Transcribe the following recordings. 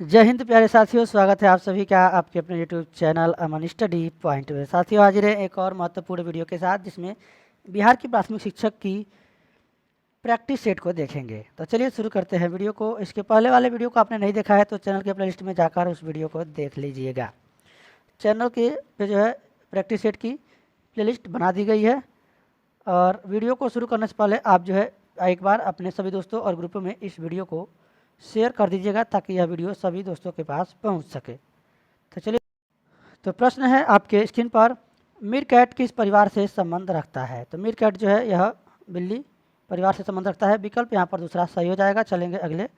जय हिंद प्यारे साथियों, स्वागत है आप सभी का आपके अपने यूट्यूब चैनल अमन स्टडी पॉइंट में। साथियों हाजिर है एक और महत्वपूर्ण वीडियो के साथ, जिसमें बिहार की प्राथमिक शिक्षक की प्रैक्टिस सेट को देखेंगे। तो चलिए शुरू करते हैं वीडियो को। इसके पहले वाले वीडियो को आपने नहीं देखा है तो चैनल के प्लेलिस्ट में जाकर उस वीडियो को देख लीजिएगा। चैनल के पे जो है प्रैक्टिस सेट की प्लेलिस्ट बना दी गई है। और वीडियो को शुरू करने से पहले आप जो है एक बार अपने सभी दोस्तों और ग्रुपों में इस वीडियो को शेयर कर दीजिएगा, ताकि यह वीडियो सभी दोस्तों के पास पहुंच सके। तो चलिए, तो प्रश्न है आपके स्क्रीन पर, मीरकैट किस परिवार से संबंध रखता है? तो मीरकैट जो है यह बिल्ली परिवार से संबंध रखता है। विकल्प यहाँ पर दूसरा सही हो जाएगा। चलेंगे अगले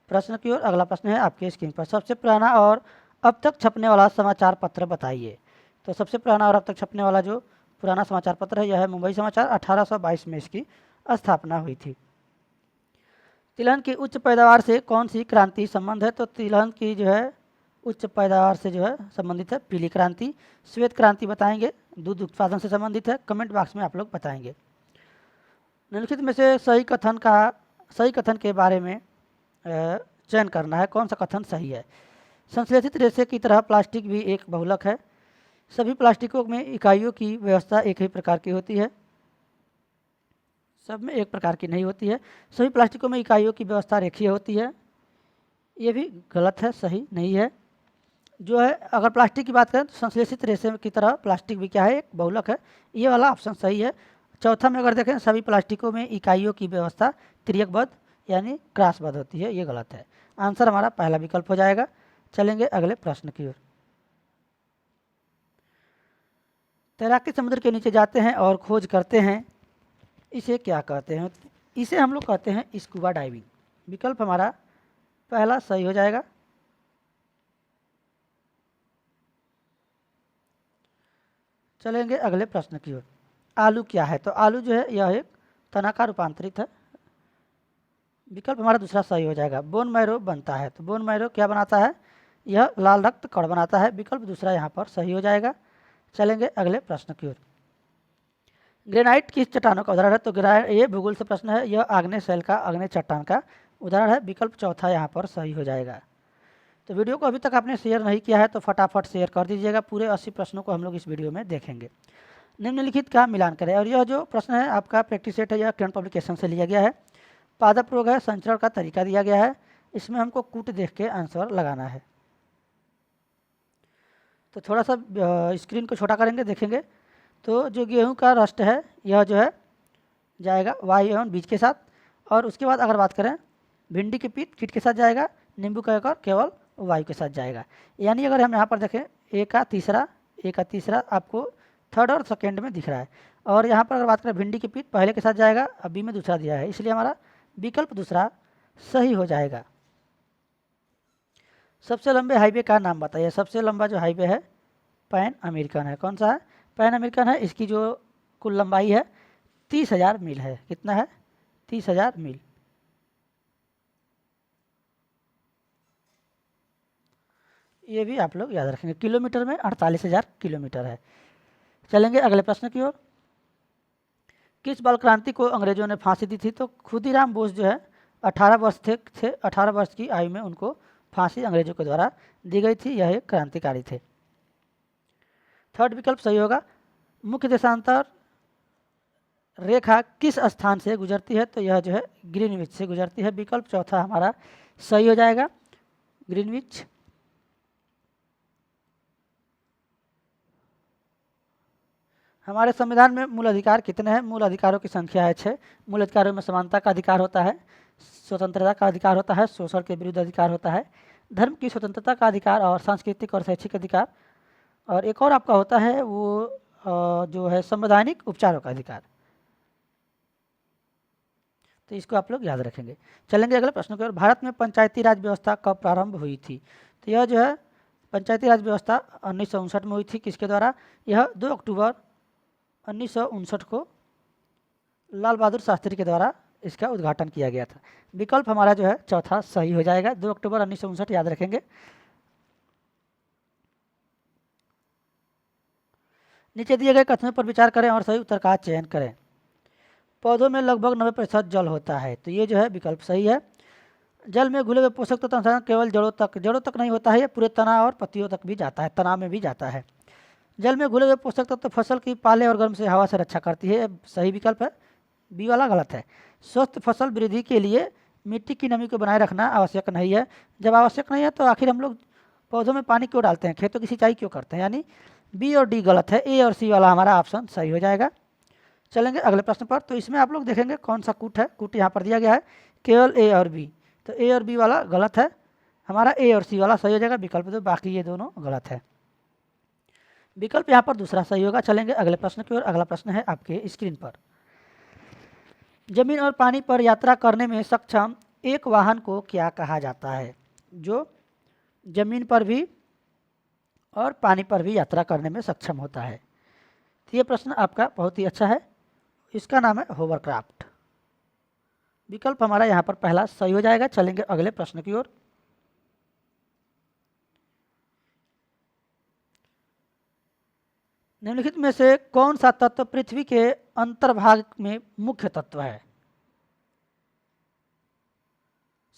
प्रश्न की ओर। अगला प्रश्न है आपके स्क्रीन पर, सबसे पुराना और अब तक छपने वाला समाचार पत्र बताइए। तो सबसे पुराना और अब तक छपने वाला जो पुराना समाचार पत्र है यह है मुंबई समाचार। 1822 में इसकी स्थापना हुई थी। तिलहन की उच्च पैदावार से कौन सी क्रांति संबंध है? तो तिलहन की जो है उच्च पैदावार से जो है संबंधित है पीली क्रांति। श्वेत क्रांति बताएंगे दूध उत्पादन से संबंधित है। कमेंट बॉक्स में आप लोग बताएंगे। निम्नलिखित में से सही कथन के बारे में चयन करना है। कौन सा कथन सही है? संश्लेषित रेशे की तरह प्लास्टिक भी एक बहुलक है। सभी प्लास्टिकों में इकाइयों की व्यवस्था एक ही प्रकार की होती है। सब में एक प्रकार की नहीं होती है। सभी प्लास्टिकों में इकाइयों की व्यवस्था रेखीय होती है। ये भी गलत है, सही नहीं है। जो है अगर प्लास्टिक की बात करें तो संश्लेषित रेशे की तरह प्लास्टिक भी क्या है, एक बहुलक है। ये वाला ऑप्शन सही है। चौथा में अगर देखें, सभी प्लास्टिकों में इकाइयों की व्यवस्था तिर्यकबद्ध यानी क्रॉसबद्ध होती है, ये गलत है। आंसर हमारा पहला विकल्प हो जाएगा। चलेंगे अगले प्रश्न की ओर। तैराकी समुद्र के नीचे जाते हैं और खोज करते हैं, इसे क्या कहते हैं? इसे हम लोग कहते हैं स्कूबा डाइविंग। विकल्प हमारा पहला सही हो जाएगा। चलेंगे अगले प्रश्न की ओर। आलू क्या है? तो आलू जो है यह एक तना का रूपांतरित है। विकल्प हमारा दूसरा सही हो जाएगा। बोन मैरो बनता है। तो बोन मैरो क्या बनाता है? यह लाल रक्त कण बनाता है। विकल्प दूसरा यहाँ पर सही हो जाएगा। चलेंगे अगले प्रश्न की ओर। ग्रेनाइट किस चट्टानों का उदाहरण है? तो ग्रेनाइट ये भूगोल से प्रश्न है। यह आग्नेय शैल का आग्नेय चट्टान का उदाहरण है। विकल्प चौथा यहाँ पर सही हो जाएगा। तो वीडियो को अभी तक आपने शेयर नहीं किया है तो फटाफट शेयर कर दीजिएगा। पूरे 80 प्रश्नों को हम लोग इस वीडियो में देखेंगे। निम्नलिखित का मिलान करें। और यह जो प्रश्न है आपका प्रैक्टिस सेट है, यह किरण पब्लिकेशन से लिया गया है। पादप रोग है, संचरण का तरीका दिया गया है। इसमें हमको कूट देख के आंसर लगाना है। तो थोड़ा सा स्क्रीन को छोटा करेंगे, देखेंगे। तो जो गेहूं का रस्ट है यह जो है जाएगा वायु एवं बीज के साथ। और उसके बाद अगर बात करें, भिंडी के पीत कीट के साथ जाएगा। नींबू का एकर केवल वायु के साथ जाएगा। यानी अगर हम यहाँ पर देखें, ए का तीसरा आपको थर्ड और सेकेंड में दिख रहा है। और यहाँ पर अगर बात करें, भिंडी के पीत पहले के साथ जाएगा, अब बी में दूसरा दिया है, इसलिए हमारा विकल्प दूसरा सही हो जाएगा। सबसे लंबे हाईवे का नाम बताइए। सबसे लंबा जो हाईवे है पैन अमेरिकन है। कौन सा है? पैन अमेरिकन है। इसकी जो कुल लंबाई है 30,000 मील है। कितना है? 30,000 मील। ये भी आप लोग याद रखेंगे। किलोमीटर में 48,000 किलोमीटर है। चलेंगे अगले प्रश्न की ओर। किस बाल क्रांति को अंग्रेजों ने फांसी दी थी? तो खुदीराम बोस जो है 18 वर्ष थे। 18 वर्ष की आयु में उनको फांसी अंग्रेजों के द्वारा दी गई थी। यह एक क्रांतिकारी थे। थर्ड विकल्प सही होगा। मुख्य देशांतर रेखा किस स्थान से गुजरती है? तो यह जो है ग्रीनविच से गुजरती है। विकल्प चौथा हमारा सही हो जाएगा, ग्रीनविच। हमारे संविधान में मूल अधिकार कितने हैं? मूल अधिकारों की संख्या है 6। मूल अधिकारों में समानता का अधिकार होता है, स्वतंत्रता का अधिकार होता है, शोषण के विरुद्ध अधिकार होता है, धर्म की स्वतंत्रता का अधिकार और सांस्कृतिक और शैक्षिक अधिकार। और एक और आपका होता है वो जो है संवैधानिक उपचारों का अधिकार। तो इसको आप लोग याद रखेंगे। चलेंगे अगले प्रश्न की ओर। भारत में पंचायती राज व्यवस्था कब प्रारंभ हुई थी? तो यह जो है पंचायती राज व्यवस्था 1959 में हुई थी। किसके द्वारा? यह 2 अक्टूबर 1959 को लाल बहादुर शास्त्री के द्वारा इसका उद्घाटन किया गया था। विकल्प हमारा जो है चौथा सही हो जाएगा, 2 अक्टूबर 1959 याद रखेंगे। नीचे दिए गए कथनों पर विचार करें और सही उत्तर का चयन करें। पौधों में लगभग 90% जल होता है। तो ये जो है विकल्प सही है। जल में घुले हुए पोषक तत्व अंशांश केवल जड़ों तक नहीं होता है, ये पूरे तना और पत्तियों तक भी जाता है, तना में भी जाता है। जल में घुले हुए पोषक तत्व फसल की पाले और गर्म से हवा से रक्षा करती है, सही विकल्प है। बी वाला गलत है। स्वस्थ फसल वृद्धि के लिए मिट्टी की नमी को बनाए रखना आवश्यक नहीं है। जब आवश्यक नहीं है तो आखिर हम लोग पौधों में पानी क्यों डालते हैं, खेतों की सिंचाई क्यों करते हैं? यानी बी और डी गलत है, ए और सी वाला हमारा ऑप्शन सही हो जाएगा। चलेंगे अगले प्रश्न पर। तो इसमें आप लोग देखेंगे कौन सा कूट है, कूट यहाँ पर दिया गया है केवल ए और बी, तो ए और बी वाला गलत है, हमारा ए और सी वाला सही हो जाएगा। विकल्प दो, बाकी ये दोनों गलत है। विकल्प यहाँ पर दूसरा सही होगा। चलेंगे अगले प्रश्न की ओर। अगला प्रश्न है आपके स्क्रीन पर। जमीन और पानी पर यात्रा करने में सक्षम एक वाहन को क्या कहा जाता है, जो जमीन पर भी और पानी पर भी यात्रा करने में सक्षम होता है? तो ये प्रश्न आपका बहुत ही अच्छा है, इसका नाम है होवरक्राफ्ट। विकल्प हमारा यहाँ पर पहला सही हो जाएगा। चलेंगे अगले प्रश्न की ओर। निम्नलिखित में से कौन सा तत्व पृथ्वी के अंतर्भाग में मुख्य तत्व है?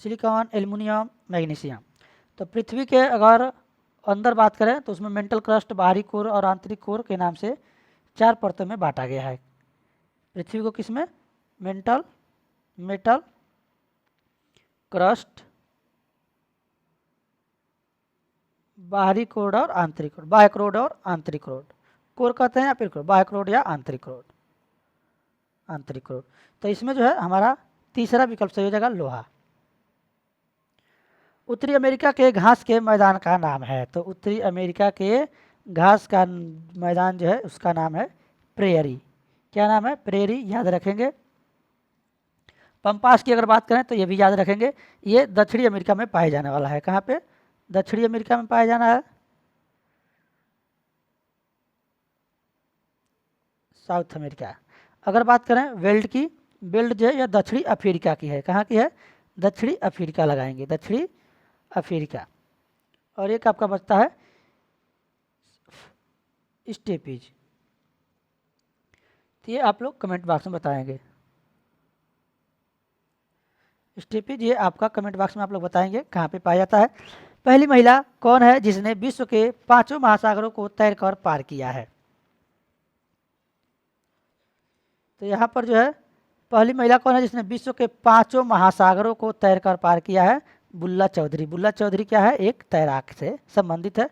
Silicon, aluminium, magnesium. तो पृथ्वी के अगर अंदर बात करें तो उसमें मेंटल क्रस्ट, बाहरी कोर और आंतरिक कोर के नाम से 4 परतों में बांटा गया है। पृथ्वी को किसमें? मेंटल, मेटल, क्रस्ट, बाहरी कोर और आंतरिक कोर, बाह्य कोर और आंतरिक कोर। कोर कहते हैं या फिर बाह्य कोर या आंतरिक कोर, आंतरिक कोर। तो इसमें जो है हमारा तीसरा विकल्प सही हो जाएगा, लोहा। उत्तरी अमेरिका के घास के मैदान का नाम है, तो उत्तरी अमेरिका के घास का मैदान जो है उसका नाम है प्रेयरी। क्या नाम है? प्रेयरी, याद रखेंगे। पंपास की अगर बात करें तो ये भी याद रखेंगे, ये दक्षिणी अमेरिका में पाए जाने वाला है। कहाँ पे? दक्षिणी अमेरिका में पाया जाना है, साउथ अमेरिका। अगर बात करें वेल्ड की, वेल्ड जो है यह दक्षिणी अफ्रीका की है। कहाँ की है? दक्षिणी अफ्रीका लगाएंगे, दक्षिणी अफ्रीका। और एक आपका बचता है स्टेपीज, तो ये आप लोग कमेंट बॉक्स में बताएंगे। स्टेपीज ये आपका कमेंट बॉक्स में आप लोग बताएंगे कहाँ पे पाया जाता है। पहली महिला कौन है जिसने विश्व के 5 महासागरों को तैरकर पार किया है? तो यहाँ पर जो है पहली महिला कौन है जिसने विश्व के 5 महासागरों को तैरकर पार किया है? बुल्ला चौधरी। बुल्ला चौधरी क्या है? एक तैराक से संबंधित है।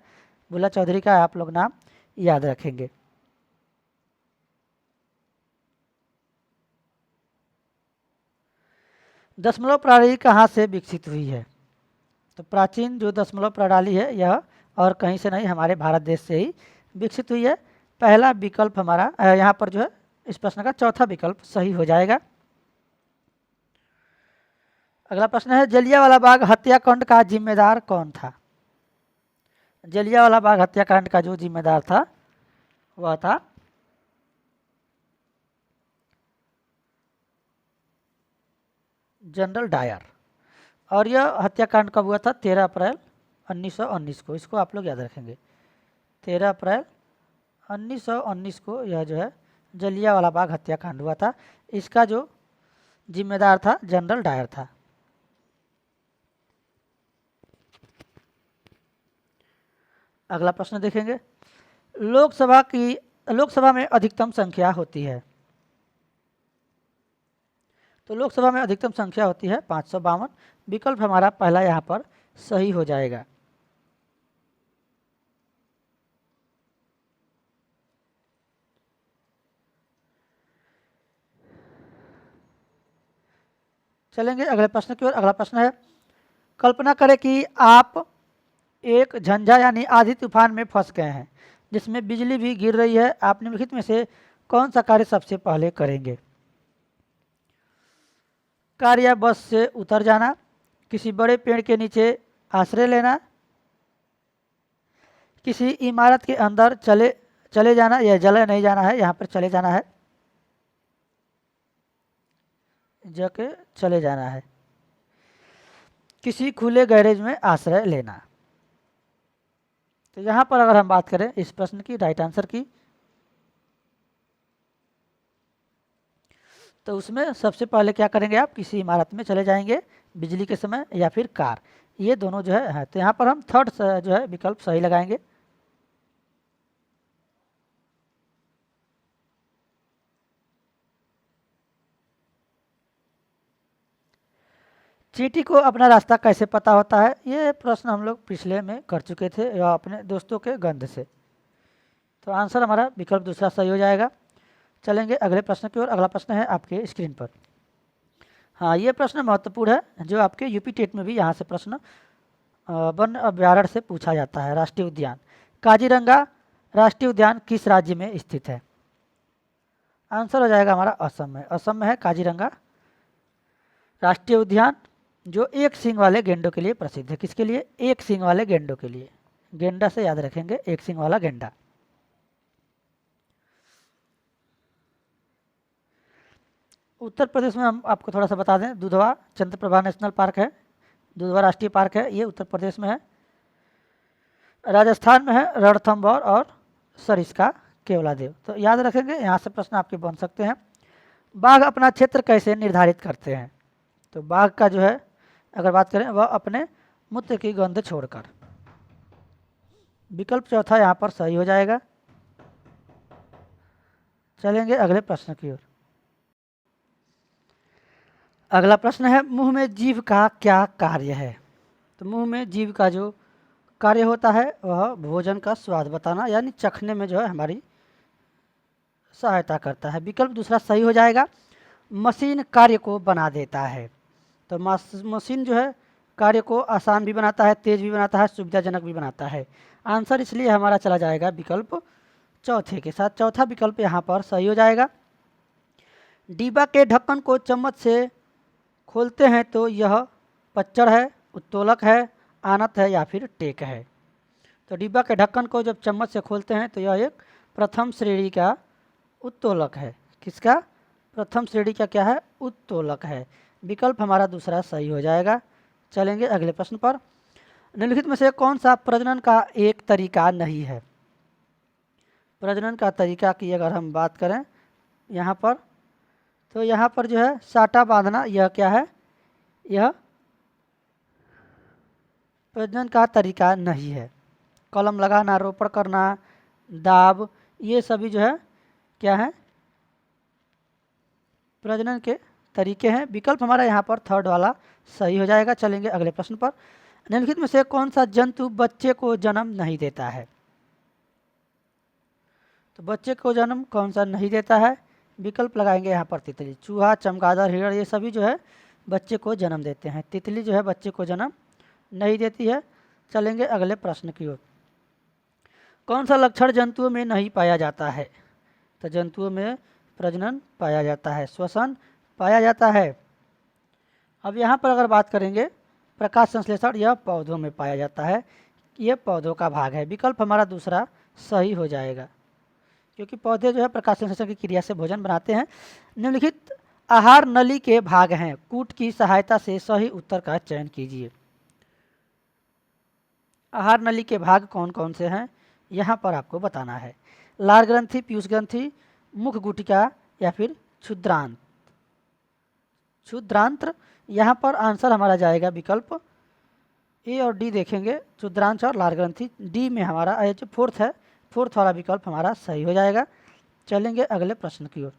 बुल्ला चौधरी का आप लोग नाम याद रखेंगे। दशमलव प्रणाली कहाँ से विकसित हुई है? तो प्राचीन जो दशमलव प्रणाली है यह और कहीं से नहीं, हमारे भारत देश से ही विकसित हुई है। पहला विकल्प हमारा यहाँ पर जो है इस प्रश्न का चौथा विकल्प सही हो जाएगा। अगला प्रश्न है, जलियांवाला बाग हत्याकांड का जिम्मेदार कौन था? जलियांवाला बाग हत्याकांड का जो जिम्मेदार था वह था जनरल डायर। और यह हत्याकांड कब हुआ था? 13 अप्रैल 1919 को। इसको आप लोग याद रखेंगे, 13 अप्रैल 1919 को यह जो है जलियांवाला बाग हत्याकांड हुआ था। इसका जो जिम्मेदार था जनरल डायर था। अगला प्रश्न देखेंगे, लोकसभा में अधिकतम संख्या होती है? तो लोकसभा में अधिकतम संख्या होती है 552। विकल्प हमारा पहला यहाँ पर सही हो जाएगा। चलेंगे अगले प्रश्न की ओर। अगला प्रश्न है, कल्पना करें कि आप एक झंझा यानी आधी तूफान में फंस गए हैं जिसमें बिजली भी गिर रही है। आप निम्नलिखित में से कौन सा कार्य सबसे पहले करेंगे? कार या बस से उतर जाना, किसी बड़े पेड़ के नीचे आश्रय लेना, किसी इमारत के अंदर चले जाना, या जले नहीं जाना है, यहाँ पर चले जाना है, जाके चले जाना है, किसी खुले गैरेज में आश्रय लेना। तो यहाँ पर अगर हम बात करें इस प्रश्न की राइट आंसर की, तो उसमें सबसे पहले क्या करेंगे? आप किसी इमारत में चले जाएंगे बिजली के समय या फिर कार, ये दोनों जो है। तो यहाँ पर हम थर्ड जो है विकल्प सही लगाएंगे। चींटी को अपना रास्ता कैसे पता होता है, ये प्रश्न हम लोग पिछले में कर चुके थे या अपने दोस्तों के गंध से। तो आंसर हमारा विकल्प दूसरा सही हो जाएगा। चलेंगे अगले प्रश्न की ओर। अगला प्रश्न है आपके स्क्रीन पर। हाँ, ये प्रश्न महत्वपूर्ण है, जो आपके यूपी टेट में भी यहाँ से प्रश्न वन अभ्यारण्य से पूछा जाता है। राष्ट्रीय उद्यान काजीरंगा राष्ट्रीय उद्यान किस राज्य में स्थित है? आंसर हो जाएगा हमारा असम में। असम में है काजीरंगा राष्ट्रीय उद्यान, जो एक सींग वाले गेंडों के लिए प्रसिद्ध है। किसके लिए? एक सींग वाले गेंडों के लिए। गेंडा से याद रखेंगे, एक सींग वाला गेंडा। उत्तर प्रदेश में हम आपको थोड़ा सा बता दें, दुधवा चंद्रप्रभा नेशनल पार्क है, दुधवा राष्ट्रीय पार्क है, ये उत्तर प्रदेश में है। राजस्थान में है रणथंभौर और सरिस्का केवलादेव। तो याद रखेंगे, यहाँ से प्रश्न आपके बन सकते हैं। बाघ अपना क्षेत्र कैसे निर्धारित करते हैं? तो बाघ का जो है अगर बात करें, वह अपने मूत्र की गंध छोड़कर। विकल्प चौथा यहाँ पर सही हो जाएगा। चलेंगे अगले प्रश्न की ओर। अगला प्रश्न है, मुंह में जीभ का क्या कार्य है? तो मुंह में जीभ का जो कार्य होता है वह भोजन का स्वाद बताना, यानी चखने में जो है हमारी सहायता करता है। विकल्प दूसरा सही हो जाएगा। मशीन कार्य को बना देता है। तो मशीन जो है कार्य को आसान भी बनाता है, तेज भी बनाता है, सुविधाजनक भी बनाता है। आंसर इसलिए हमारा चला जाएगा विकल्प चौथे के साथ। चौथा विकल्प यहाँ पर सही हो जाएगा। डिब्बा के ढक्कन को चम्मच से खोलते हैं तो यह पच्चड़ है, उत्तोलक है, आनत है या फिर टेक है? तो डिब्बा के ढक्कन को जब चम्मच से खोलते हैं तो यह एक प्रथम श्रेणी का उत्तोलक है। किसका? प्रथम श्रेणी का क्या है? उत्तोलक है। विकल्प हमारा दूसरा सही हो जाएगा। चलेंगे अगले प्रश्न पर। निम्नलिखित में से कौन सा प्रजनन का एक तरीका नहीं है? प्रजनन का तरीका की अगर हम बात करें यहाँ पर, तो यहाँ पर जो है साटा बांधना, यह क्या है? यह प्रजनन का तरीका नहीं है। कलम लगाना, रोपण करना, दाब, ये सभी जो है क्या है? प्रजनन के तरीके हैं। विकल्प हमारा यहाँ पर थर्ड वाला सही हो जाएगा। चलेंगे अगले प्रश्न पर। निम्नलिखित में से कौन सा जंतु बच्चे को जन्म नहीं देता है? तो बच्चे को जन्म कौन सा नहीं देता है? विकल्प लगाएंगे यहाँ पर तितली। चूहा, चमगादड़, हिरण, ये सभी जो है बच्चे को जन्म देते हैं। तितली जो है बच्चे को जन्म नहीं देती है। चलेंगे अगले प्रश्न की ओर। कौन सा लक्षण जंतुओं में नहीं पाया जाता है? तो जंतुओं में प्रजनन पाया जाता है, श्वसन पाया जाता है। अब यहाँ पर अगर बात करेंगे प्रकाश संश्लेषण, यह पौधों में पाया जाता है, यह पौधों का भाग है। विकल्प हमारा दूसरा सही हो जाएगा, क्योंकि पौधे जो है प्रकाश संश्लेषण की क्रिया से भोजन बनाते हैं। निम्नलिखित आहार नली के भाग हैं, कूट की सहायता से सही उत्तर का चयन कीजिए। आहार नली के भाग कौन कौन से हैं, यहाँ पर आपको बताना है। लार ग्रंथि, पीयूष ग्रंथि, मुख गुटिका या फिर क्षुद्रांत। क्षुद्रांत्र, यहाँ पर आंसर हमारा जाएगा विकल्प ए और डी देखेंगे, क्षुद्रांश और लार ग्रंथि। डी में हमारा जो फोर्थ है, फोर्थ वाला विकल्प हमारा सही हो जाएगा। चलेंगे अगले प्रश्न की ओर।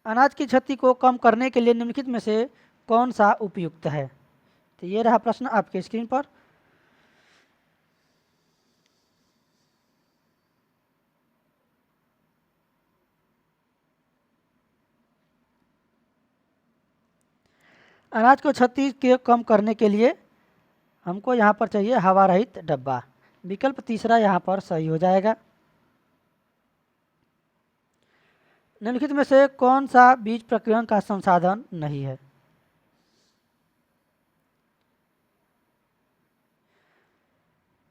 अनाज की क्षति को कम करने के लिए निम्नलिखित में से कौन सा उपयुक्त है? तो ये रहा प्रश्न आपके स्क्रीन पर। अनाज को क्षति के कम करने के लिए हमको यहाँ पर चाहिए हवा रहित डब्बा। विकल्प तीसरा यहाँ पर सही हो जाएगा। निम्नलिखित में से कौन सा बीज प्रकीर्णन का संसाधन नहीं है?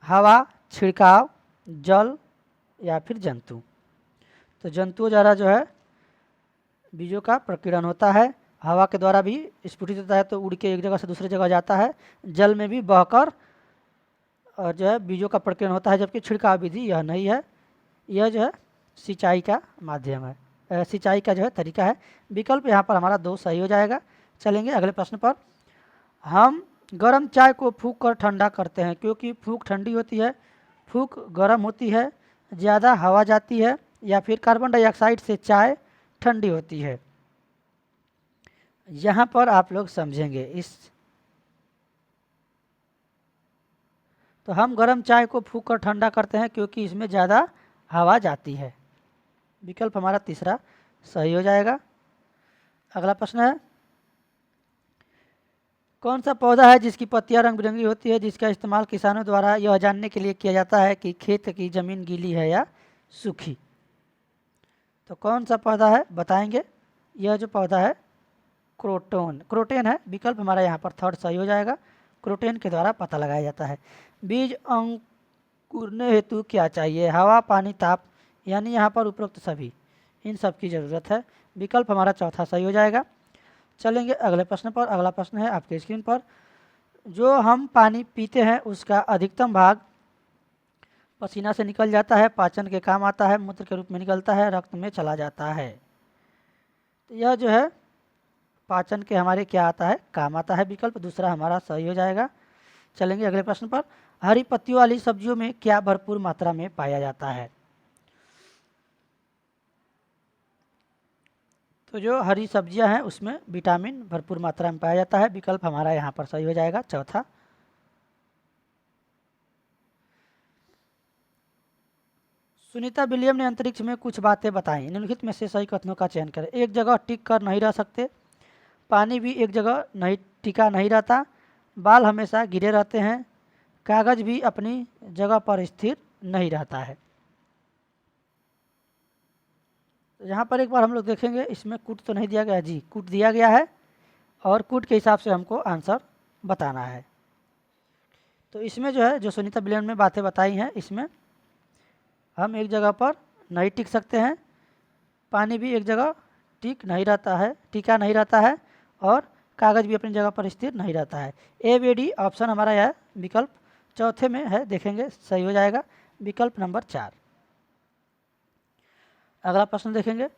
हवा, छिड़काव, जल या फिर जंतु। तो जंतुओं द्वारा जो है बीजों का प्रकीर्णन होता है। हवा के द्वारा भी स्फुटित होता है तो उड़ के एक जगह से दूसरी जगह जाता है। जल में भी बहकर और जो है बीजों का प्रकीर्णन होता है। जबकि छिड़काव विधि यह नहीं है, यह जो है सिंचाई का माध्यम है, सिंचाई का जो है तरीका है। विकल्प यहाँ पर हमारा 2 सही हो जाएगा। चलेंगे अगले प्रश्न पर। हम गर्म चाय को फूंक कर ठंडा करते हैं क्योंकि फूंक ठंडी होती है, फूंक गर्म होती है, ज़्यादा हवा जाती है, या फिर कार्बन डाइऑक्साइड से चाय ठंडी होती है। यहाँ पर आप लोग समझेंगे इस, तो हम गर्म चाय को फूंक कर ठंडा करते हैं क्योंकि इसमें ज़्यादा हवा जाती है। विकल्प हमारा तीसरा सही हो जाएगा। अगला प्रश्न है, कौन सा पौधा है जिसकी पत्तियां रंग बिरंगी होती है, जिसका इस्तेमाल किसानों द्वारा यह जानने के लिए किया जाता है कि खेत की ज़मीन गीली है या सूखी। तो कौन सा पौधा है बताएंगे। यह जो पौधा है क्रोटेन है। विकल्प हमारा यहाँ पर थर्ड सही हो जाएगा। क्रोटेन के द्वारा पता लगाया जाता है। बीज अंकुरने हेतु क्या चाहिए, हवा, पानी, ताप, यानी यहाँ पर उपरोक्त सभी, इन सब की ज़रूरत है। विकल्प हमारा चौथा सही हो जाएगा। चलेंगे अगले प्रश्न पर। अगला प्रश्न है आपके स्क्रीन पर, जो हम पानी पीते हैं उसका अधिकतम भाग पसीना से निकल जाता है, पाचन के काम आता है, मूत्र के रूप में निकलता है, रक्त में चला जाता है। तो यह जो है पाचन के हमारे क्या आता है, काम आता है। विकल्प दूसरा हमारा सही हो जाएगा। चलेंगे अगले प्रश्न पर। हरी पत्तियों वाली सब्जियों में क्या भरपूर मात्रा में पाया जाता है। तो जो हरी सब्जियां हैं उसमें विटामिन भरपूर मात्रा में पाया जाता है। विकल्प हमारा यहाँ पर सही हो जाएगा चौथा। सुनीता विलियम ने अंतरिक्ष में कुछ बातें बताई, निम्नलिखित में से सही कथनों का चयन करें। एक जगह टिक कर नहीं रह सकते, पानी भी एक जगह नहीं टिका नहीं रहता, बाल हमेशा गिरे रहते हैं, कागज भी अपनी जगह पर स्थिर नहीं रहता है। तो यहाँ पर एक बार हम लोग देखेंगे, इसमें कूट तो नहीं दिया गया जी, कूट दिया गया है और कूट के हिसाब से हमको आंसर बताना है। तो इसमें जो है, जो सुनीता विलियम ने बातें बताई हैं, इसमें हम एक जगह पर नहीं टिक सकते हैं, पानी भी एक जगह टिक नहीं रहता है, टिका नहीं रहता है, और कागज़ भी अपनी जगह पर स्थिर नहीं रहता है। ए बी डी ऑप्शन हमारा यह विकल्प चौथे में है, देखेंगे सही हो जाएगा। विकल्प नंबर 4। अगला प्रश्न देखेंगे,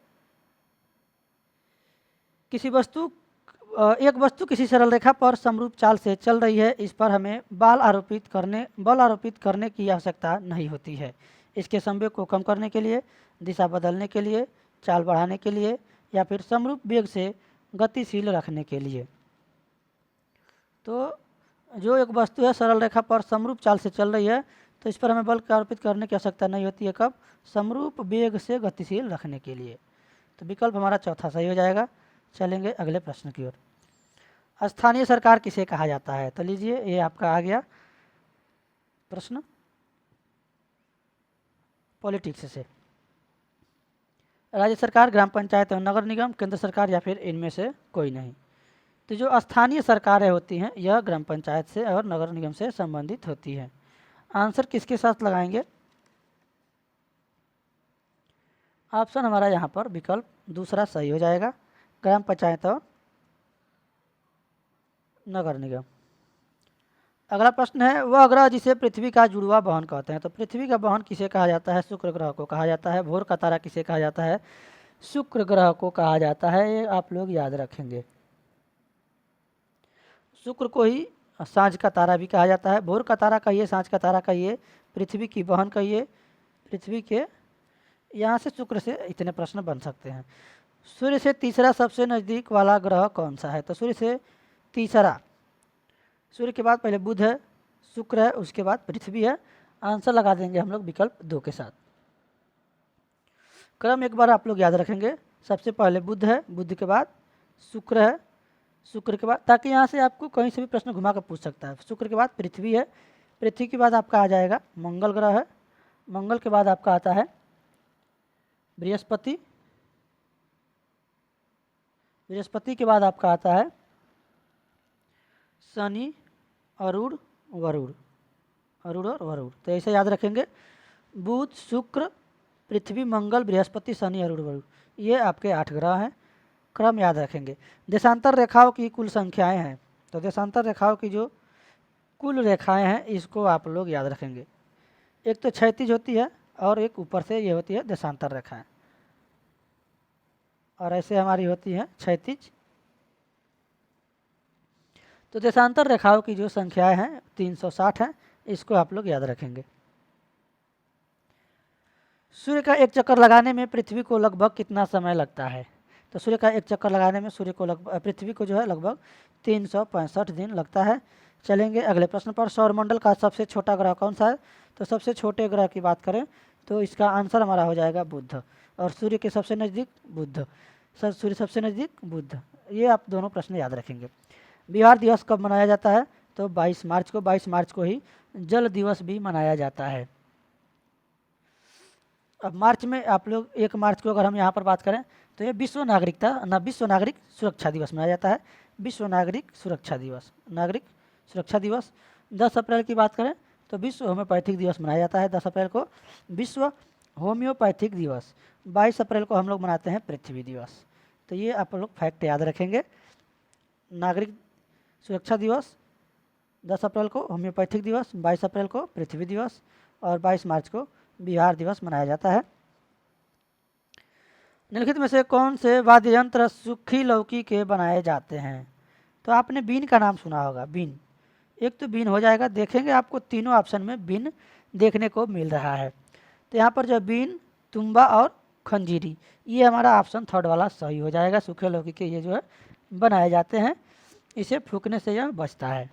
एक वस्तु किसी सरल रेखा पर समरूप चाल से चल रही है, इस पर हमें बल आरोपित करने की आवश्यकता नहीं होती है। इसके संवेग को कम करने के लिए, दिशा बदलने के लिए, चाल बढ़ाने के लिए, या फिर समरूप वेग से गतिशील रखने के लिए। तो जो एक वस्तु है सरल रेखा पर समरूप चाल से चल रही है, तो इस पर हमें बल आरोपित करने की आवश्यकता नहीं होती है। कब? समरूप वेग से गतिशील रखने के लिए। तो विकल्प हमारा चौथा सही हो जाएगा। चलेंगे अगले प्रश्न की ओर। स्थानीय सरकार किसे कहा जाता है। तो लीजिए, ये आपका आ गया प्रश्न पॉलिटिक्स से। राज्य सरकार, ग्राम पंचायत और नगर निगम, केंद्र सरकार, या फिर इनमें से कोई नहीं। तो जो स्थानीय सरकारें होती हैं यह ग्राम पंचायत से और नगर निगम से संबंधित होती हैं। आंसर किसके साथ लगाएंगे। ऑप्शन हमारा यहाँ पर विकल्प दूसरा सही हो जाएगा, ग्राम पंचायत और नगर निगम। अगला प्रश्न है, वह ग्रह जिसे पृथ्वी का जुड़वा बहन कहते हैं। तो पृथ्वी का बहन किसे कहा जाता है। शुक्र ग्रह को कहा जाता है। भोर का तारा किसे कहा जाता है। शुक्र ग्रह को कहा जाता है। ये आप लोग याद रखेंगे। शुक्र को ही सांझ का तारा भी कहा जाता है। भोर का तारा कहिए, सांझ का तारा कहिए, पृथ्वी की बहन कहिए। पृथ्वी के यहाँ से शुक्र से इतने प्रश्न बन सकते हैं। सूर्य से तीसरा सबसे नज़दीक वाला ग्रह कौन सा है। तो सूर्य से तीसरा, सूर्य के बाद पहले बुध है, शुक्र है, उसके बाद पृथ्वी है। आंसर लगा देंगे हम लोग विकल्प 2 के साथ। क्रम एक बार आप लोग याद रखेंगे, सबसे पहले बुध है, बुध के बाद शुक्र है, शुक्र के बाद, ताकि यहाँ से आपको कहीं से भी प्रश्न घुमा कर पूछ सकता है। शुक्र के बाद पृथ्वी है, पृथ्वी के बाद आपका आ जाएगा मंगल ग्रह है, मंगल के बाद आपका आता है बृहस्पति, बृहस्पति के बाद आपका आता है शनि, अरुण, वरुण, अरुण और वरुण। तो ऐसे याद रखेंगे, बुध, शुक्र, पृथ्वी, मंगल, बृहस्पति, शनि, अरुण, वरुण, ये आपके 8 ग्रह हैं। क्रम याद रखेंगे। देशांतर रेखाओं की कुल संख्याएं हैं। तो देशांतर रेखाओं की जो कुल रेखाएं हैं इसको आप लोग याद रखेंगे। एक तो क्षैतिज होती है और एक ऊपर से ये होती है देशांतर रेखाएं, और ऐसे हमारी होती हैं क्षैतिज तो देशांतर रेखाओं की जो संख्याएं हैं 360 हैं, इसको आप लोग याद रखेंगे। सूर्य का एक चक्कर लगाने में पृथ्वी को लगभग कितना समय लगता है? तो सूर्य का एक चक्कर लगाने में सूर्य को पृथ्वी को जो है लगभग 365 दिन लगता है। चलेंगे अगले प्रश्न पर। सौरमंडल का सबसे छोटा ग्रह कौन सा है? तो सबसे छोटे ग्रह की बात करें तो इसका आंसर हमारा हो जाएगा बुध, और सूर्य के सबसे नज़दीक बुध, सूर्य सबसे नज़दीक बुध। ये आप दोनों प्रश्न याद रखेंगे। बिहार दिवस कब मनाया जाता है? तो 22 मार्च को। 22 मार्च को ही जल दिवस भी मनाया जाता है। अब मार्च में आप लोग 1 मार्च को अगर हम यहाँ पर बात करें तो ये विश्व नागरिक सुरक्षा दिवस मनाया जाता है। विश्व नागरिक सुरक्षा दिवस, नागरिक सुरक्षा दिवस। 10 अप्रैल की बात करें तो विश्व होम्योपैथिक दिवस मनाया जाता है। 10 अप्रैल को विश्व होम्योपैथिक दिवस। 22 अप्रैल को हम लोग मनाते हैं पृथ्वी दिवस। तो ये आप लोग फैक्ट याद रखेंगे। नागरिक सुरक्षा दिवस 10 अप्रैल को, होम्योपैथिक दिवस 22 अप्रैल को, पृथ्वी दिवस, और 22 मार्च को बिहार दिवस मनाया जाता है। निम्नलिखित में से कौन से वाद्य यंत्र सूखी लौकी के बनाए जाते हैं? तो आपने बीन का नाम सुना होगा। बीन, एक तो बीन हो जाएगा। देखेंगे आपको तीनों ऑप्शन में बीन देखने को मिल रहा है। तो यहाँ पर जो बीन, तुम्बा और खंजीरी, ये हमारा ऑप्शन 3rd वाला सही हो जाएगा। सूखे लौकी के ये जो है बनाए जाते हैं, इसे फूकने से यह बचता है।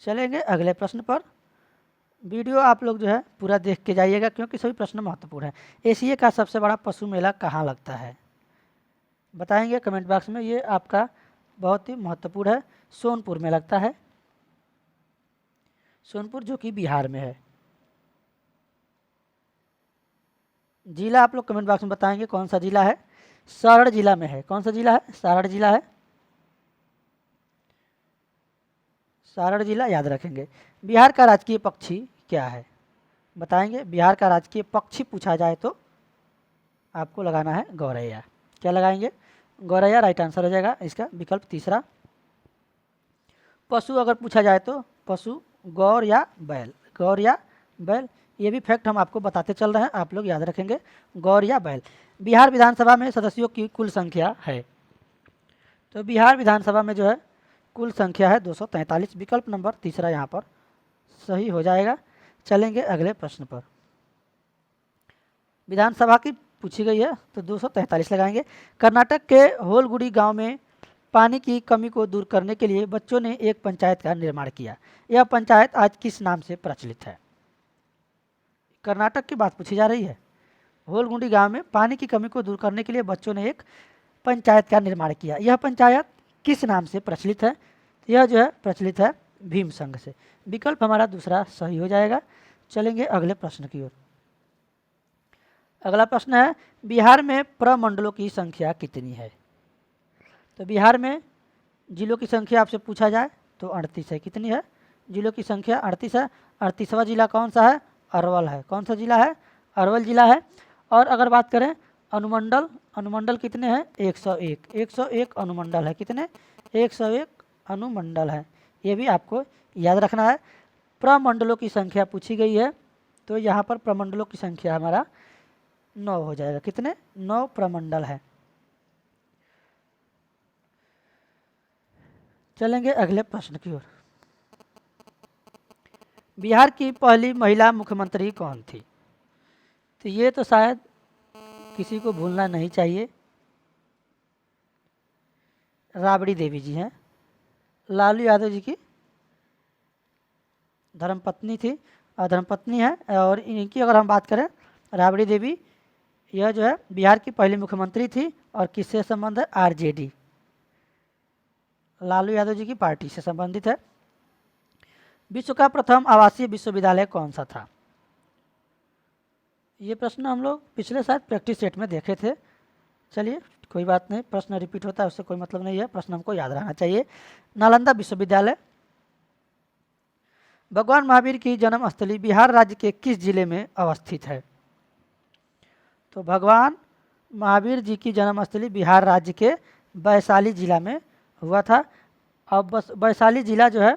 चलेंगे अगले प्रश्न पर। वीडियो आप लोग जो है पूरा देख के जाइएगा क्योंकि सभी प्रश्न महत्वपूर्ण हैं। एशिया का सबसे बड़ा पशु मेला कहाँ लगता है? बताएंगे कमेंट बॉक्स में। ये आपका बहुत ही महत्वपूर्ण है। सोनपुर में लगता है। सोनपुर जो कि बिहार में है। जिला आप लोग कमेंट बॉक्स में बताएंगे कौन सा जिला है। सारण जिला में है। कौन सा जिला है? सारण जिला है। सारण जिला याद रखेंगे। बिहार का राजकीय पक्षी क्या है? बताएंगे। बिहार का राजकीय पक्षी पूछा जाए तो आपको लगाना है गौरैया। क्या लगाएंगे? गौरैया राइट आंसर हो जाएगा इसका विकल्प तीसरा। पशु अगर पूछा जाए तो पशु गौर या बैल, गौर या बैल। ये भी फैक्ट हम आपको बताते चल रहे हैं, आप लोग याद रखेंगे, गौर या बैल। बिहार विधानसभा में सदस्यों की कुल संख्या है? तो बिहार विधानसभा में जो है कुल संख्या है 243। विकल्प नंबर तीसरा यहाँ पर सही हो जाएगा। चलेंगे अगले प्रश्न पर। विधानसभा की पूछी गई है तो 243 लगाएंगे। कर्नाटक के होलगुड़ी गांव में पानी की कमी को दूर करने के लिए बच्चों ने एक पंचायत का निर्माण किया। यह पंचायत आज किस नाम से प्रचलित है? कर्नाटक की बात पूछी जा रही है। होलगुड़ी गांव में पानी की कमी को दूर करने के लिए बच्चों ने एक पंचायत का निर्माण किया। यह पंचायत किस नाम से प्रचलित है? यह जो है प्रचलित है भीम संघ से। विकल्प हमारा दूसरा सही हो जाएगा। चलेंगे अगले प्रश्न की ओर। अगला प्रश्न है, बिहार में प्रमंडलों की संख्या कितनी है? तो बिहार में जिलों की संख्या आपसे पूछा जाए तो 38 है। कितनी है? जिलों की संख्या 38 है। 38वां जिला कौन सा है? अरवल है। कौन सा जिला है? अरवल जिला है। और अगर बात करें अनुमंडल, अनुमंडल कितने हैं? 101। 101 अनुमंडल है। कितने? 101 अनुमंडल है। ये भी आपको याद रखना है। प्रमंडलों की संख्या पूछी गई है तो यहाँ पर प्रमंडलों की संख्या हमारा 9 हो जाएगा। कितने? 9 प्रमंडल है। चलेंगे अगले प्रश्न की ओर। बिहार की पहली महिला मुख्यमंत्री कौन थी? तो ये तो शायद किसी को भूलना नहीं चाहिए। राबड़ी देवी जी हैं। लालू यादव जी की धर्मपत्नी थी, धर्मपत्नी है। और इनकी अगर हम बात करें राबड़ी देवी, यह जो है बिहार की पहली मुख्यमंत्री थी। और किससे संबंध है? आरजेडी, लालू यादव जी की पार्टी से संबंधित है। विश्व का प्रथम आवासीय विश्वविद्यालय कौन सा था? ये प्रश्न हम लोग पिछले शायद प्रैक्टिस सेट में देखे थे। चलिए कोई बात नहीं, प्रश्न रिपीट होता है उससे कोई मतलब नहीं है, प्रश्न हमको याद रहना चाहिए। नालंदा विश्वविद्यालय। भगवान महावीर की जन्मस्थली बिहार राज्य के किस जिले में अवस्थित है? तो भगवान महावीर जी की जन्मस्थली बिहार राज्य के वैशाली जिला में हुआ था। अब बस वैशाली जिला जो है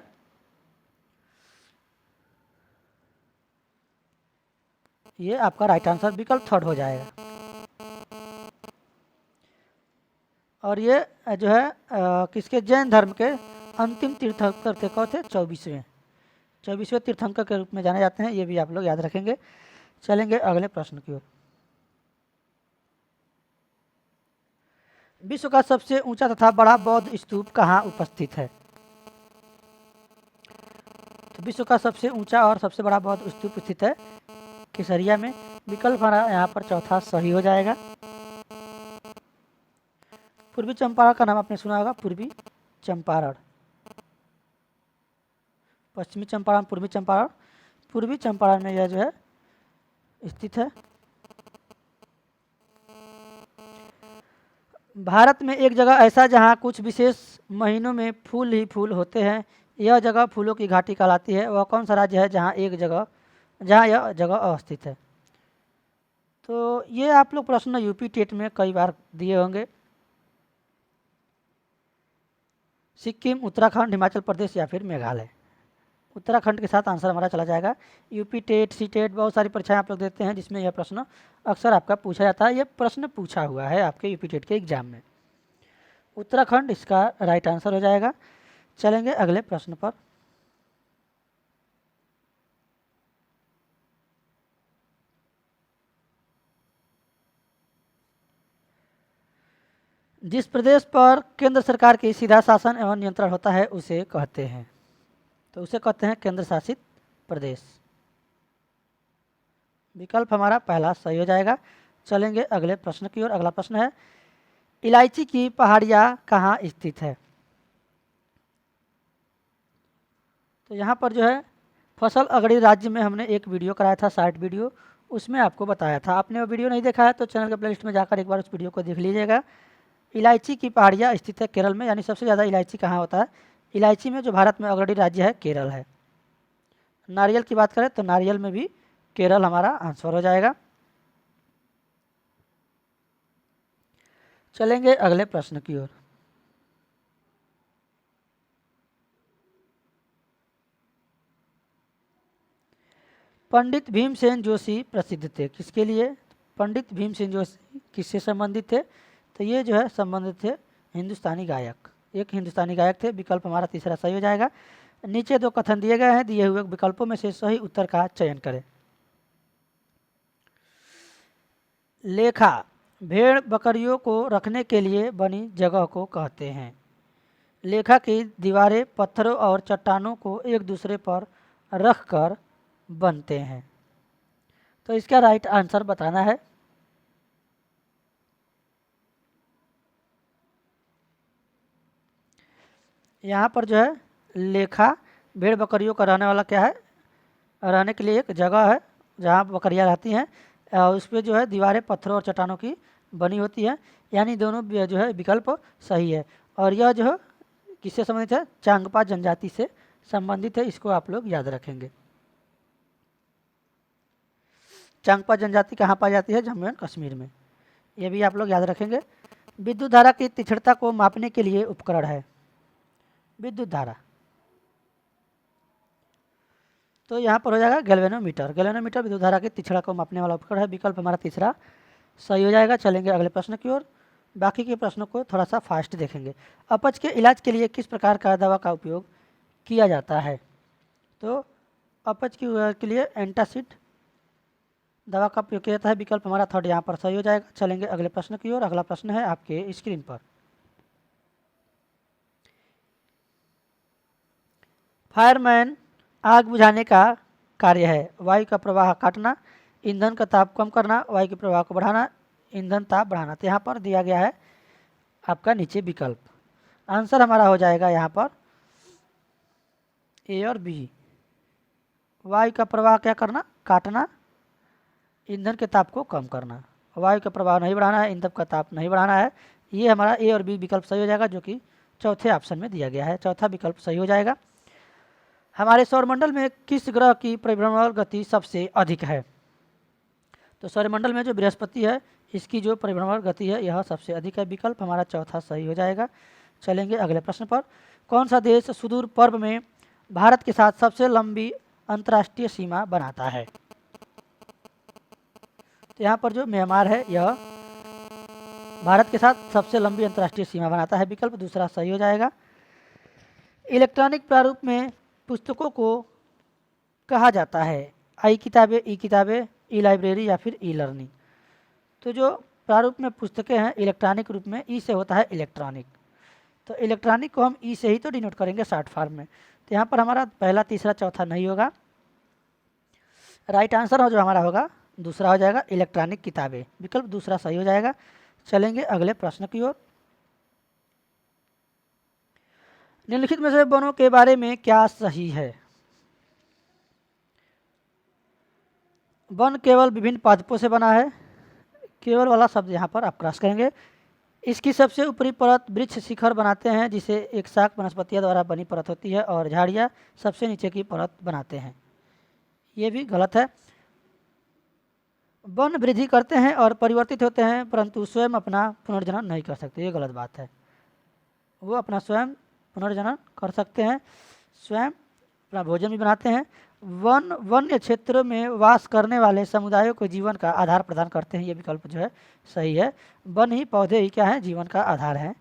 ये आपका राइट आंसर विकल्प 3rd हो जाएगा। और ये जो है किसके, जैन धर्म के अंतिम तीर्थंकर थे। कौन थे? 24वें तीर्थंकर के रूप में जाने जाते हैं। ये भी आप लोग याद रखेंगे। चलेंगे अगले प्रश्न की ओर। विश्व का सबसे ऊंचा तथा बड़ा बौद्ध स्तूप कहाँ उपस्थित है? तो विश्व का सबसे ऊंचा और सबसे बड़ा बौद्ध स्तूप स्थित है केसरिया में। विकल्प हमारा यहाँ पर चौथा सही हो जाएगा। पूर्वी चंपारण का नाम आपने सुना होगा, पूर्वी चंपारण। पश्चिमी चंपारण, पूर्वी चंपारण। पूर्वी चंपारण में यह जो है स्थित है। भारत में एक जगह ऐसा जहां कुछ विशेष महीनों में फूल ही फूल होते हैं, यह जगह फूलों की घाटी कहलाती है। वह कौन सा राज्य है जहां यह जगह अवस्थित है? तो ये आप लोग प्रश्न यूपी टेट में कई बार दिए होंगे। सिक्किम, उत्तराखंड, हिमाचल प्रदेश या फिर मेघालय। उत्तराखंड के साथ आंसर हमारा चला जाएगा। यूपी टेट, सी टेट, बहुत सारी परीक्षाएं आप लोग देते हैं जिसमें यह प्रश्न अक्सर आपका पूछा जाता है। यह प्रश्न पूछा हुआ है आपके यूपी टेट के एग्जाम में। उत्तराखंड इसका राइट आंसर हो जाएगा। चलेंगे अगले प्रश्न पर। जिस प्रदेश पर केंद्र सरकार की सीधा शासन एवं नियंत्रण होता है उसे कहते हैं, तो उसे कहते हैं केंद्र शासित प्रदेश। विकल्प हमारा पहला सही हो जाएगा। चलेंगे अगले प्रश्न की ओर। अगला प्रश्न है, इलायची की पहाड़ियाँ कहाँ स्थित है? तो यहाँ पर जो है फसल अगड़ी राज्य में हमने एक वीडियो कराया था, शॉर्ट वीडियो, उसमें आपको बताया था। आपने वो वीडियो नहीं देखा है तो चैनल के प्लेलिस्ट में जाकर एक बार उस वीडियो को देख लीजिएगा। इलायची की पहाड़ियाँ स्थित है केरल में, यानी सबसे ज़्यादा इलायची कहाँ होता है? इलायची में जो भारत में अग्रणी राज्य है केरल है। नारियल की बात करें तो नारियल में भी केरल हमारा आंसर हो जाएगा। चलेंगे अगले प्रश्न की ओर। पंडित भीमसेन जोशी प्रसिद्ध थे किसके लिए? पंडित भीमसेन जोशी किससे संबंधित थे? तो ये जो है संबंधित थे हिंदुस्तानी गायक, एक हिंदुस्तानी गायक थे। विकल्प हमारा तीसरा सही हो जाएगा। नीचे दो कथन दिए गए हैं, दिए हुए विकल्पों में से सही उत्तर का चयन करें। लेखा भेड़ बकरियों को रखने के लिए बनी जगह को कहते हैं। लेखा की दीवारें पत्थरों और चट्टानों को एक दूसरे पर रखकर बनते हैं। तो इसका राइट आंसर बताना है। यहाँ पर जो है लेखा भेड़ बकरियों का रहने वाला क्या है? रहने के लिए एक जगह है जहाँ बकरियाँ रहती हैं। उस पर जो है दीवारें पत्थरों और चट्टानों की बनी होती है, यानी दोनों जो है विकल्प सही है। और यह जो है किससे संबंधित है? चांगपा जनजाति से संबंधित है। इसको आप लोग याद रखेंगे। चांगपा जनजाति कहाँ पाई जाती है? जम्मू एंड कश्मीर में। ये भी आप लोग याद रखेंगे। विद्युत धारा की तीक्ष्णता को मापने के लिए उपकरण है। विद्युत धारा तो यहाँ पर हो जाएगा गैल्वेनोमीटर। गैल्वेनोमीटर विद्युत धारा की तीक्ष्णता को मापने वाला उपकरण है। विकल्प हमारा तीसरा सही हो जाएगा। चलेंगे अगले प्रश्न की ओर। बाकी के प्रश्नों को थोड़ा सा फास्ट देखेंगे। अपच के इलाज के लिए किस प्रकार का दवा का उपयोग किया जाता है? तो अपच के लिए एंटासिड दवा का उपयोग किया जाता है। विकल्प हमारा थर्ड यहाँ पर सही हो जाएगा। चलेंगे अगले प्रश्न की ओर। अगला प्रश्न है आपके स्क्रीन पर। फायरमैन आग बुझाने का कार्य है। वायु का प्रवाह काटना, ईंधन का ताप कम करना, वायु के प्रवाह को बढ़ाना, ईंधन ताप बढ़ाना। तो यहाँ पर दिया गया है आपका नीचे विकल्प। आंसर हमारा हो जाएगा यहाँ पर ए और बी। वायु का प्रवाह क्या करना? काटना, ईंधन के ताप को कम करना। वायु का प्रवाह नहीं बढ़ाना है, ईंधन का ताप नहीं बढ़ाना है। ये हमारा ए और बी विकल्प सही हो जाएगा, जो कि चौथे ऑप्शन में दिया गया है। चौथा विकल्प सही हो जाएगा। हमारे सौरमंडल में किस ग्रह की परिभ्रमण गति सबसे अधिक है? तो सौरमंडल में जो बृहस्पति है इसकी जो परिभ्रमण गति है यह सबसे अधिक है। विकल्प हमारा चौथा सही हो जाएगा। चलेंगे अगले प्रश्न पर। कौन सा देश सुदूर पूर्व में भारत के साथ सबसे लंबी अंतर्राष्ट्रीय सीमा बनाता है? तो यहाँ पर जो म्यांमार है यह भारत के साथ सबसे लंबी अंतर्राष्ट्रीय सीमा बनाता है। विकल्प दूसरा सही हो जाएगा। इलेक्ट्रॉनिक प्रारूप में पुस्तकों को कहा जाता है आई किताबें, ई किताबें, ई लाइब्रेरी या फिर ई लर्निंग। तो जो प्रारूप में पुस्तकें हैं इलेक्ट्रॉनिक रूप में, ई से होता है इलेक्ट्रॉनिक। तो इलेक्ट्रॉनिक को हम ई से ही तो डिनोट करेंगे शॉर्ट फॉर्म में। तो यहाँ पर हमारा पहला, तीसरा, चौथा नहीं होगा। राइट आंसर हो जो हमारा होगा दूसरा हो जाएगा इलेक्ट्रॉनिक किताबें। विकल्प दूसरा सही हो जाएगा। चलेंगे अगले प्रश्न की ओर। निम्नलिखित में से वनों के बारे में क्या सही है? वन केवल विभिन्न पादपों से बना है। केवल वाला शब्द यहाँ पर आप क्रॉस करेंगे। इसकी सबसे ऊपरी परत वृक्ष शिखर बनाते हैं, जिसे एक शाक वनस्पतियों द्वारा बनी परत होती है, और झाड़ियाँ सबसे नीचे की परत बनाते हैं। ये भी गलत है। वन वृद्धि करते हैं और परिवर्तित होते हैं, परंतु स्वयं अपना पुनर्जनन नहीं कर सकते। ये गलत बात है। वो अपना स्वयं पुनर्जनन कर सकते हैं, स्वयं अपना भोजन भी बनाते हैं। वन वन्य क्षेत्र में वास करने वाले समुदायों को जीवन का आधार प्रदान करते हैं। ये विकल्प जो है सही है। वन ही, पौधे ही क्या है, जीवन का आधार है।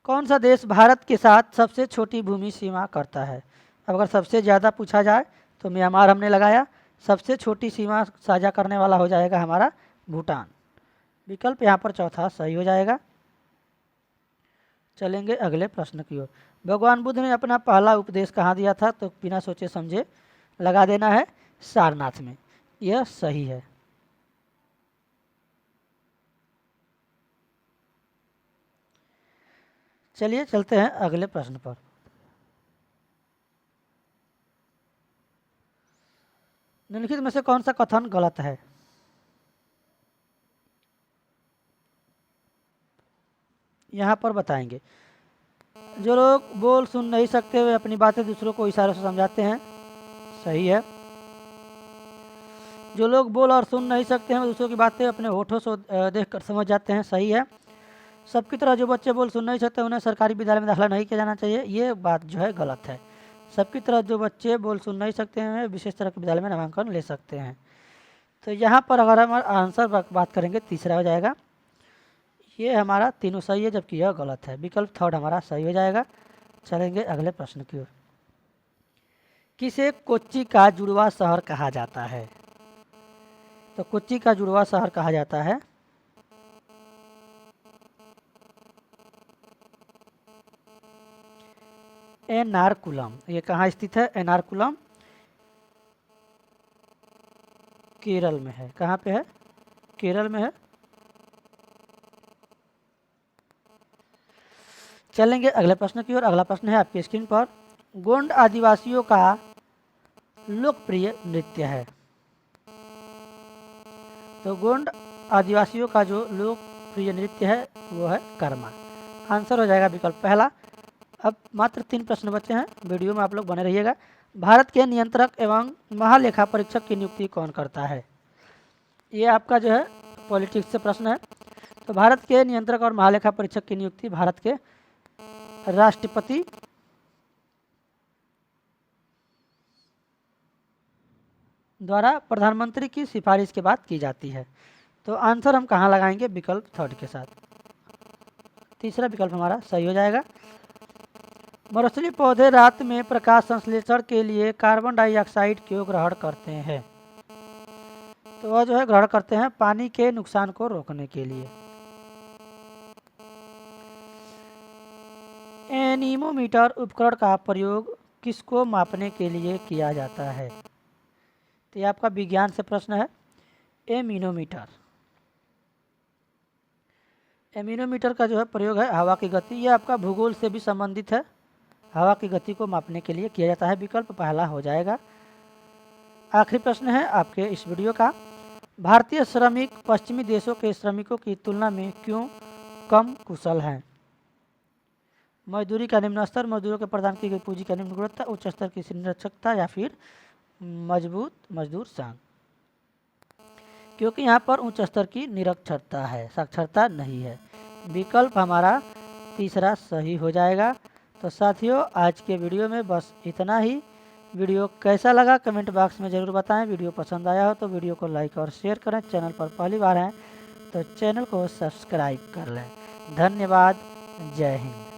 कौन सा देश भारत के साथ सबसे छोटी भूमि सीमा करता है? अब अगर सबसे ज़्यादा पूछा जाए तो म्यांमार हमने लगाया। सबसे छोटी सीमा साझा करने वाला हो जाएगा हमारा भूटान। विकल्प यहाँ पर चौथा सही हो जाएगा। चलेंगे अगले प्रश्न की ओर। भगवान बुद्ध ने अपना पहला उपदेश कहाँ दिया था? तो बिना सोचे समझे लगा देना है सारनाथ में। यह सही है। चलिए चलते हैं अगले प्रश्न पर। निम्नलिखित में से कौन सा कथन गलत है? यहाँ पर बताएंगे। जो लोग बोल सुन नहीं सकते वे अपनी बातें दूसरों को इशारों से समझाते हैं। सही है। जो लोग बोल और सुन नहीं सकते हैं वे दूसरों की बातें अपने होठों से देखकर समझ जाते हैं। सही है। सबकी तरह जो बच्चे बोल सुन नहीं सकते उन्हें सरकारी विद्यालय में दाखिला नहीं किया जाना चाहिए। ये बात जो है गलत है। सबकी तरह जो बच्चे बोल सुन नहीं सकते हैं विशेष तरह के विद्यालय में नामांकन ले सकते हैं। तो यहाँ पर अगर हम आंसर बात करेंगे तीसरा हो जाएगा। ये हमारा तीनों सही है, जबकि यह गलत है। विकल्प थर्ड हमारा सही हो जाएगा। चलेंगे अगले प्रश्न की ओर। किसे कोच्चि का जुड़वा शहर कहा जाता है? तो कोच्चि का जुड़वा शहर कहा जाता है एर्नाकुलम। ये कहाँ स्थित है? एर्नाकुलम केरल में है। कहाँ पे है? केरल में है। चलेंगे अगले प्रश्न की ओर। अगला प्रश्न है आपकी स्क्रीन पर। गोंड आदिवासियों का लोकप्रिय नृत्य है। तो गोंड आदिवासियों का जो लोकप्रिय नृत्य है वो है कर्मा। आंसर हो जाएगा विकल्प पहला। अब मात्र 3 प्रश्न बचे हैं। वीडियो में आप लोग बने रहिएगा। भारत के नियंत्रक एवं महालेखा परीक्षक की नियुक्ति कौन करता है? ये आपका जो है पॉलिटिक्स से प्रश्न है। तो भारत के नियंत्रक और महालेखा परीक्षक की नियुक्ति भारत के राष्ट्रपति द्वारा प्रधानमंत्री की सिफारिश के बाद की जाती है। तो आंसर हम कहाँ लगाएंगे? विकल्प थर्ड के साथ। तीसरा विकल्प हमारा सही हो जाएगा। मरुस्थलीय पौधे रात में प्रकाश संश्लेषण के लिए कार्बन डाइऑक्साइड क्यों ग्रहण करते हैं? तो वह जो है ग्रहण करते हैं पानी के नुकसान को रोकने के लिए। एनीमोमीटर उपकरण का प्रयोग किसको मापने के लिए किया जाता है? तो ये आपका विज्ञान से प्रश्न है। एमीनोमीटर। एमीनोमीटर का जो है प्रयोग है हवा की गति। यह आपका भूगोल से भी संबंधित है। हवा की गति को मापने के लिए किया जाता है। विकल्प पहला हो जाएगा। आखिरी प्रश्न है आपके इस वीडियो का। भारतीय श्रमिक पश्चिमी देशों के श्रमिकों की तुलना में क्यों कम कुशल हैं? मजदूरी का निम्न स्तर, मजदूरों के प्रदान की गई पूंजी का निम्न गुणवत्ता, उच्च स्तर की निरक्षरता, या फिर मजबूत मजदूर संघ। क्योंकि यहाँ पर उच्च स्तर की निरक्षरता है, साक्षरता नहीं है। विकल्प हमारा तीसरा सही हो जाएगा। तो साथियों आज के वीडियो में बस इतना ही। वीडियो कैसा लगा कमेंट बॉक्स में ज़रूर बताएं। वीडियो पसंद आया हो तो वीडियो को लाइक और शेयर करें। चैनल पर पहली बार हैं तो चैनल को सब्सक्राइब कर लें। धन्यवाद। जय हिंद।